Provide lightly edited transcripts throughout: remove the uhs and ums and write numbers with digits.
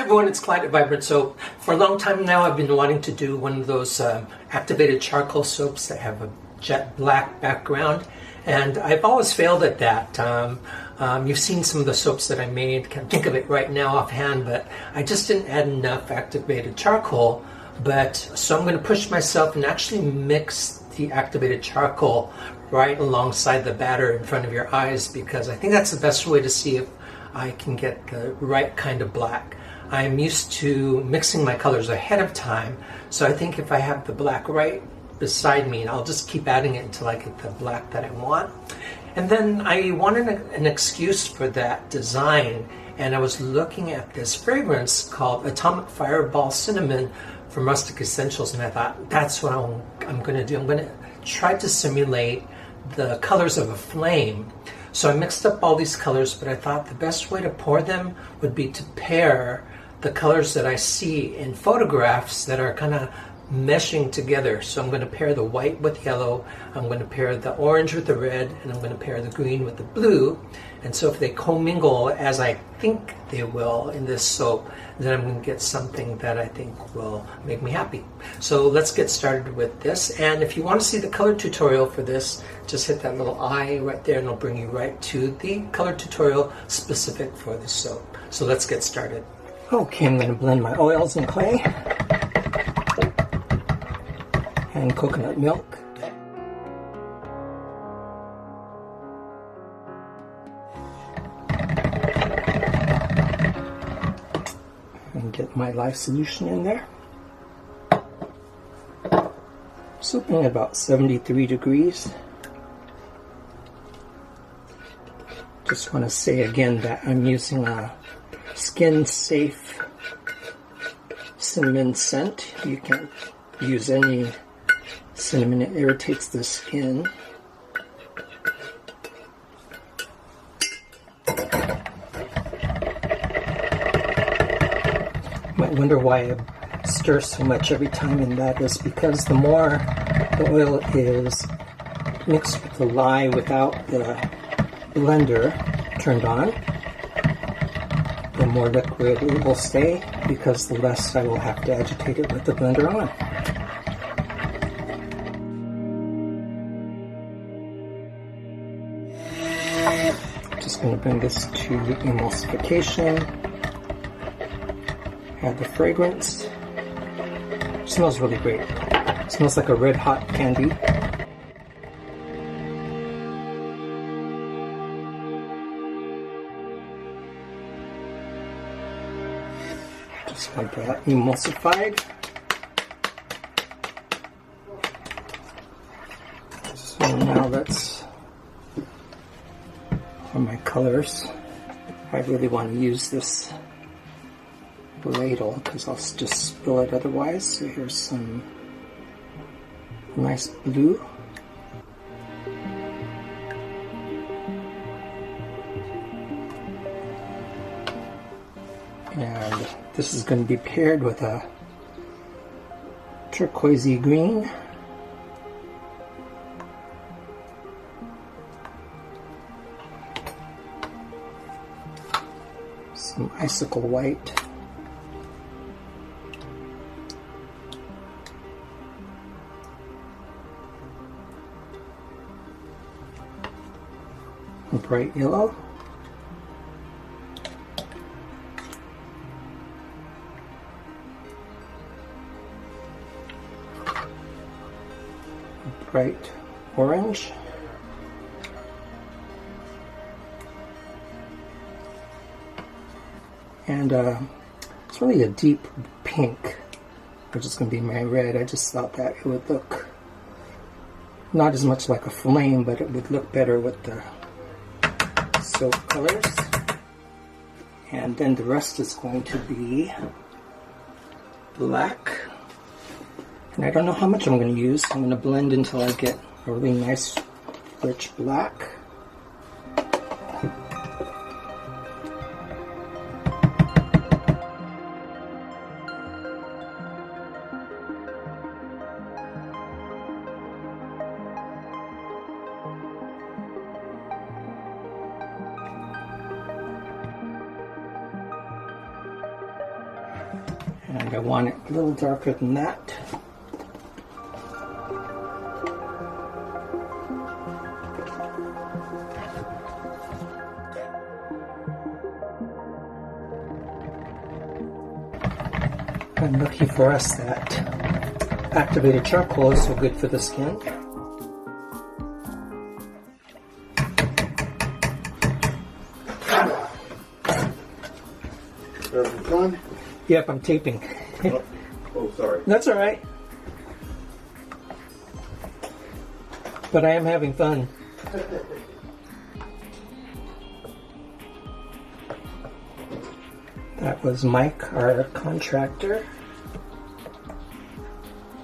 Hi everyone, it's Clyde at Vibrant Soap. For a long time now I've been wanting to do one of those activated charcoal soaps that have a jet black background, and I've always failed at that. You've seen some of the soaps that I made, can't think of it right now offhand, but I just didn't add enough activated charcoal. So I'm going to push myself and actually mix the activated charcoal right alongside the batter in front of your eyes, because I think that's the best way to see if I can get the right kind of black. I'm used to mixing my colors ahead of time, so I think if I have the black right beside me, I'll just keep adding it until I get the black that I want. And then I wanted an excuse for that design, and I was looking at this fragrance called Atomic Fireball Cinnamon from Rustic Escentuals, and I thought, that's what I'm going to do. I'm going to try to simulate the colors of a flame. So I mixed up all these colors, but I thought the best way to pour them would be to pair the colors that I see in photographs that are kind of meshing together. So I'm going to pair the white with yellow, I'm going to pair the orange with the red, and I'm going to pair the green with the blue. And so if they commingle as I think they will in this soap, then I'm going to get something that I think will make me happy. So let's get started with this. And if you want to see the color tutorial for this, just hit that little eye right there and it'll bring you right to the color tutorial specific for this soap. So let's get started. Okay, I'm going to blend my oils and clay and coconut milk. And get my lye solution in there. Soaping at about 73 degrees. Just want to say again that I'm using a skin-safe cinnamon scent. You can use any cinnamon, it irritates the skin. You might wonder why I stir so much every time, and that is because the more the oil is mixed with the lye without the blender turned on, the more liquid it will stay, because the less I will have to agitate it with the blender on. Just going to bring this to emulsification. Add the fragrance. It smells really great. It smells like a red hot candy. Just want that emulsified. So now let's for my colors. I really want to use this ladle because I'll just spill it otherwise. So here's some nice blue. And this is going to be paired with a turquoisey green. Some icicle white. A bright yellow. Bright orange. And it's really a deep pink, which is going to be my red. I just thought that it would look not as much like a flame, but it would look better with the soap colors. And then the rest is going to be black. And I don't know how much I'm going to use. I'm going to blend until I get a really nice rich black. And I want it a little darker than that. And lucky for us that activated charcoal is so good for the skin. Done? Yep, I'm taping. Oh, sorry. That's all right. But I am having fun. That was Mike, our contractor.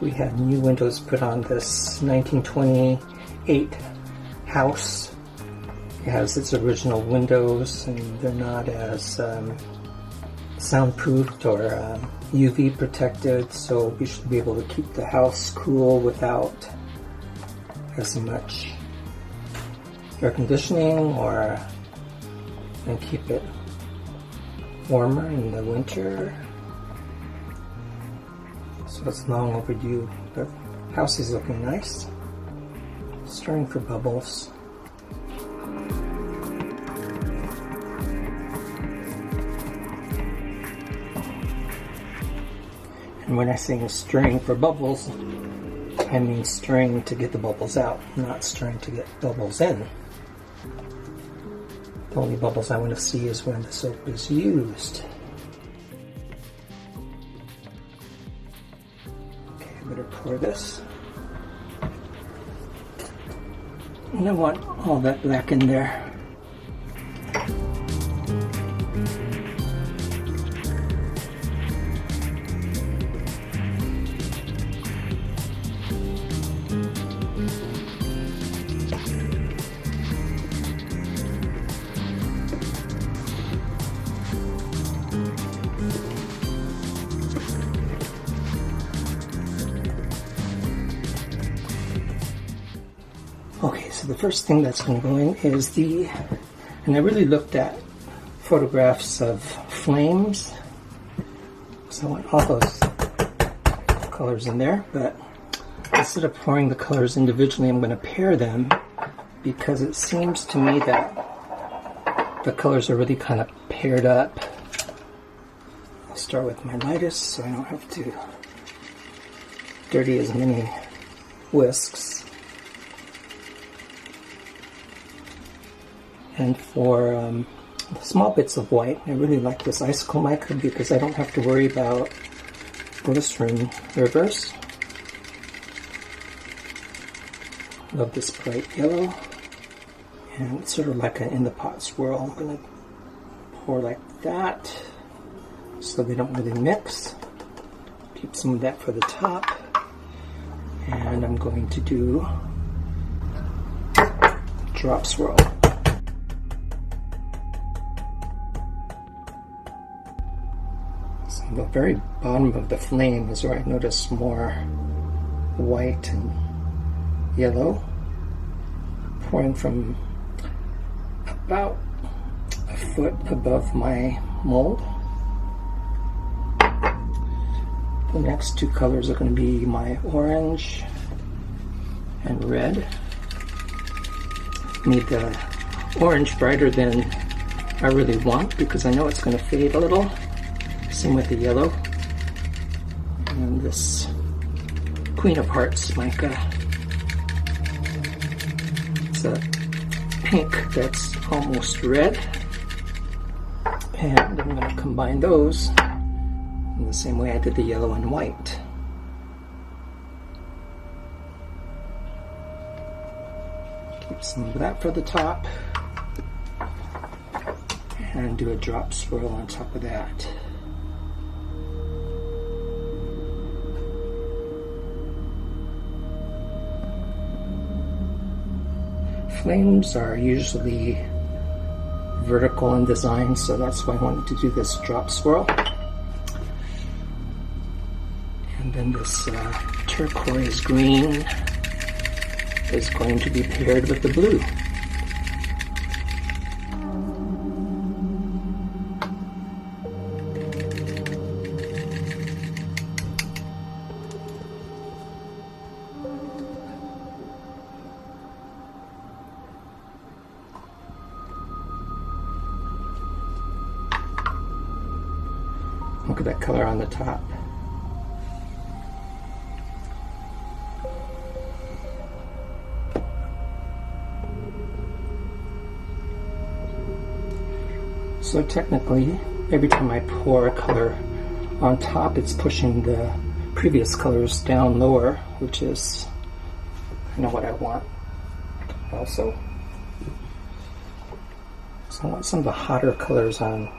We had new windows put on this 1928 house. It has its original windows, and they're not as soundproofed or UV protected, so we should be able to keep the house cool without as much air conditioning, or and keep it warmer in the winter. So it's long overdue. The house is looking nice. Stirring for bubbles. And when I say stirring for bubbles, I mean stirring to get the bubbles out, not stirring to get bubbles in. The only bubbles I want to see is when the soap is used. Okay, I better pour this. And I want all that black in there. Okay, so the first thing that's going to go in is and I really looked at photographs of flames, so I want all those colors in there, but instead of pouring the colors individually, I'm going to pair them, because it seems to me that the colors are really kind of paired up. I'll start with my lightest so I don't have to dirty as many whisks. And for small bits of white, I really like this icicle mica because I don't have to worry about glycerin rivers. Love this bright yellow. And it's sort of like an in the pot swirl. I'm going to pour like that so they don't really mix. Keep some of that for the top. And I'm going to do drop swirl. The very bottom of the flame is where I notice more white and yellow, pouring from about a foot above my mold. The next two colors are going to be my orange and red. Need the orange brighter than I really want because I know it's going to fade a little. Same with the yellow. And this Queen of Hearts mica. It's a pink that's almost red. And I'm going to combine those in the same way I did the yellow and white. Keep some of that for the top. And do a drop swirl on top of that. Flames are usually vertical in design, so that's why I wanted to do this drop swirl. And then this turquoise green is going to be paired with the blue. that color on the top. So technically, every time I pour a color on top, it's pushing the previous colors down lower, which is kind of what I want also. So I want some of the hotter colors on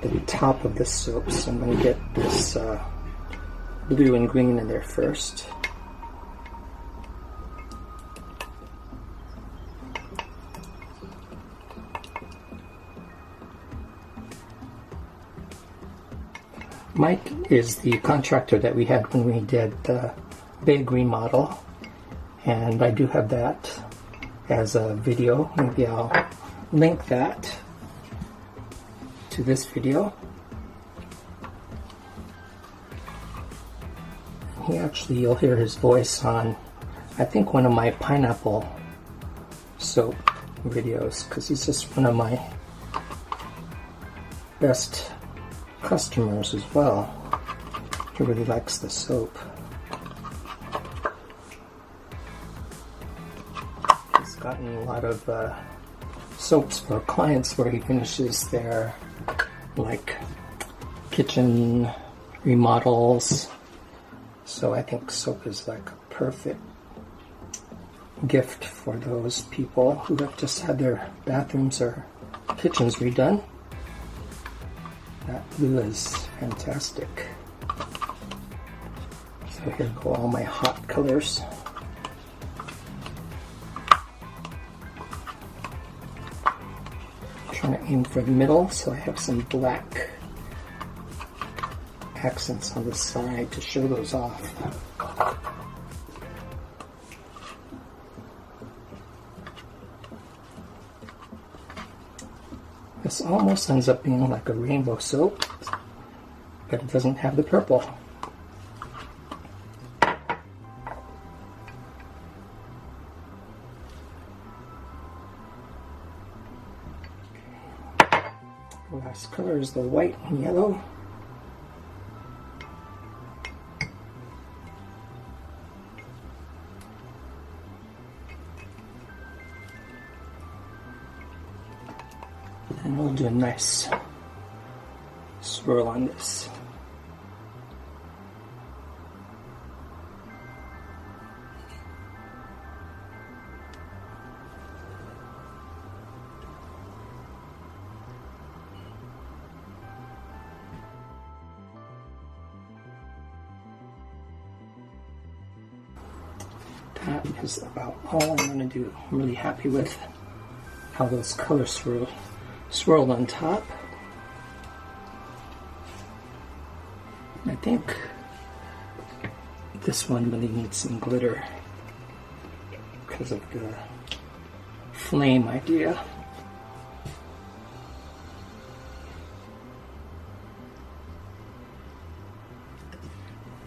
the top of the soap, so I'm going to get this blue and green in there first. Mike is the contractor that we had when we did the big remodel, and I do have that as a video. Maybe I'll link that to this video. He actually, you'll hear his voice on, I think, one of my pineapple soap videos, because he's just one of my best customers as well. He really likes the soap. He's gotten a lot of soaps for clients where he finishes their like kitchen remodels. So I think soap is like a perfect gift for those people who have just had their bathrooms or kitchens redone. That blue is fantastic. So here go all my hot colors. I'm trying to aim for the middle, so I have some black accents on the side to show those off. This almost ends up being like a rainbow soap, but it doesn't have the purple. The last color is the white and yellow. And we'll do a nice swirl on this. That is about all I'm going to do. I'm really happy with how those colors swirled on top. I think this one really needs some glitter because of the flame idea.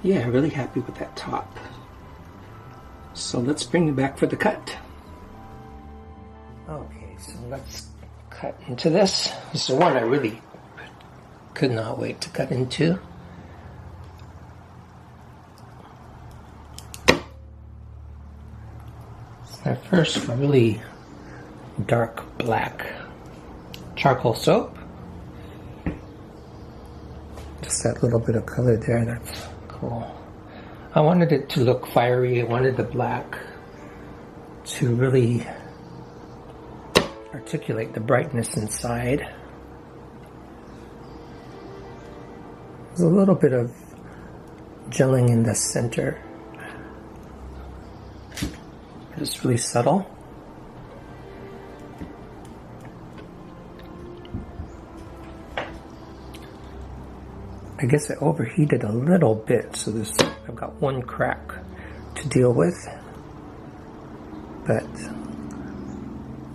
Yeah, really happy with that top. So let's bring you back for the cut. Okay, so let's cut into this. This is the one I really could not wait to cut into. It's my first really dark black charcoal soap. Just that little bit of color there, that's cool. I wanted it to look fiery. I wanted the black to really articulate the brightness inside. There's a little bit of gelling in the center. It's really subtle. I guess I overheated a little bit, so I've got one crack to deal with. But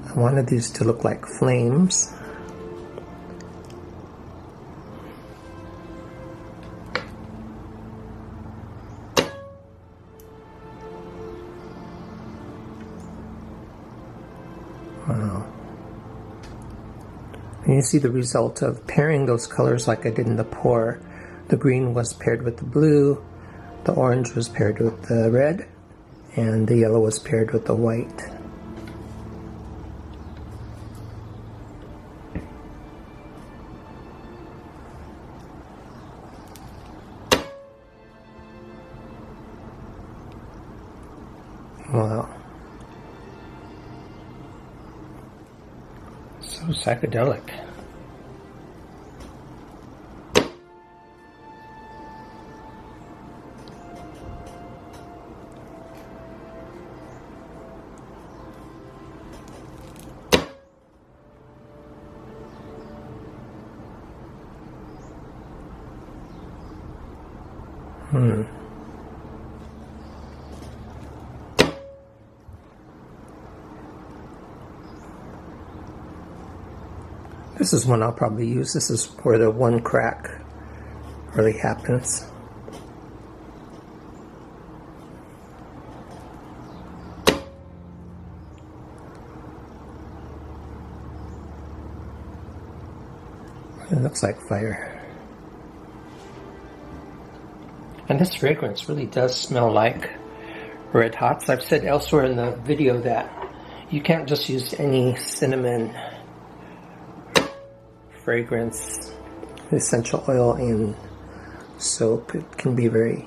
I wanted these to look like flames. Wow. And you see the result of pairing those colors like I did in the pour. The green was paired with the blue, the orange was paired with the red, and the yellow was paired with the white. Wow. So psychedelic. This is one I'll probably use. This is where the one crack really happens. It looks like fire. And this fragrance really does smell like red hots. I've said elsewhere in the video that you can't just use any cinnamon fragrance, essential oil in soap. It can be very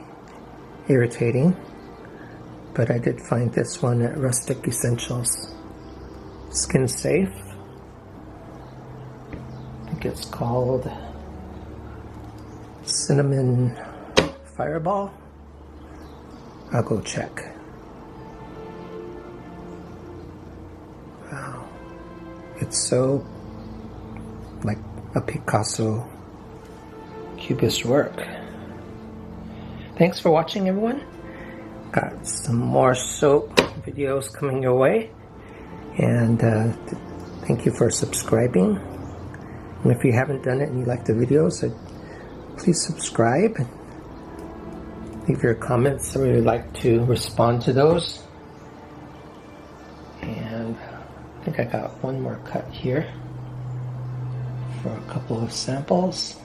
irritating. But I did find this one at Rustic Essentials. Skin Safe. I think it's called Cinnamon Fireball. I'll go check. Wow. It's so like a Picasso cubist work. Thanks for watching, everyone. Got some more soap videos coming your way. And thank you for subscribing. And if you haven't done it and you like the videos, please subscribe. Leave your comments. I really like to respond to those. And I think I got one more cut here for a couple of samples.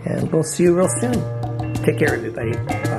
And we'll see you real soon. Take care, everybody. Bye.